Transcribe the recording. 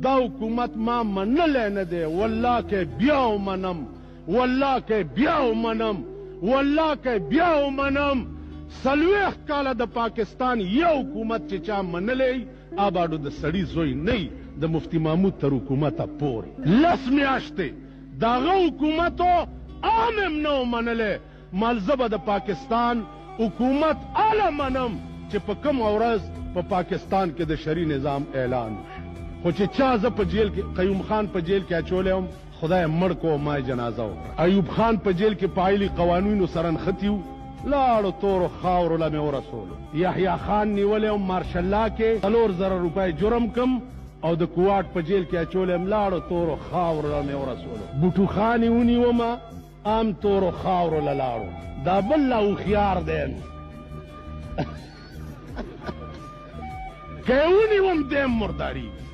دا حکومت ما منلی نه دی، والله که بیا ومنم، والله که بیا ومنم، والله که بیا ومنم. 40 کاله د پاکستان یو حکومت چې چا منلی آباډو د سړي زوی نه د مفتی محمود تر حکومته پورې 10 میاشتې د هغه حکومتو عام هم نه و منلی. مالزه به د پاکستان حکومت اله منم چې په کومه ورځ په پاکستان کې د شرعي نظام اعلان وشي. خو چې چا زه په جیل کې قیوم خان په جیل کې اچولی وم، خدای مړ کو ما جنازه وکړه. ایوب خان په جیل کې پایلي قوانینو سره نښتي وو، لاړو تورو خاورو له مې ورسولو. یحیی خان نیولی وم مارشالله کې 4,000 روپۍ جرم کم او د کوواټ په جیل کې اچولی یم، لاړو تورو خاورو له مې ورسولو. بوټو خان یې ونیومه، عام تورو خاورو له لاړو. دا بل لا هوښیار دی که یې ونیوم دی هم مردارېږي.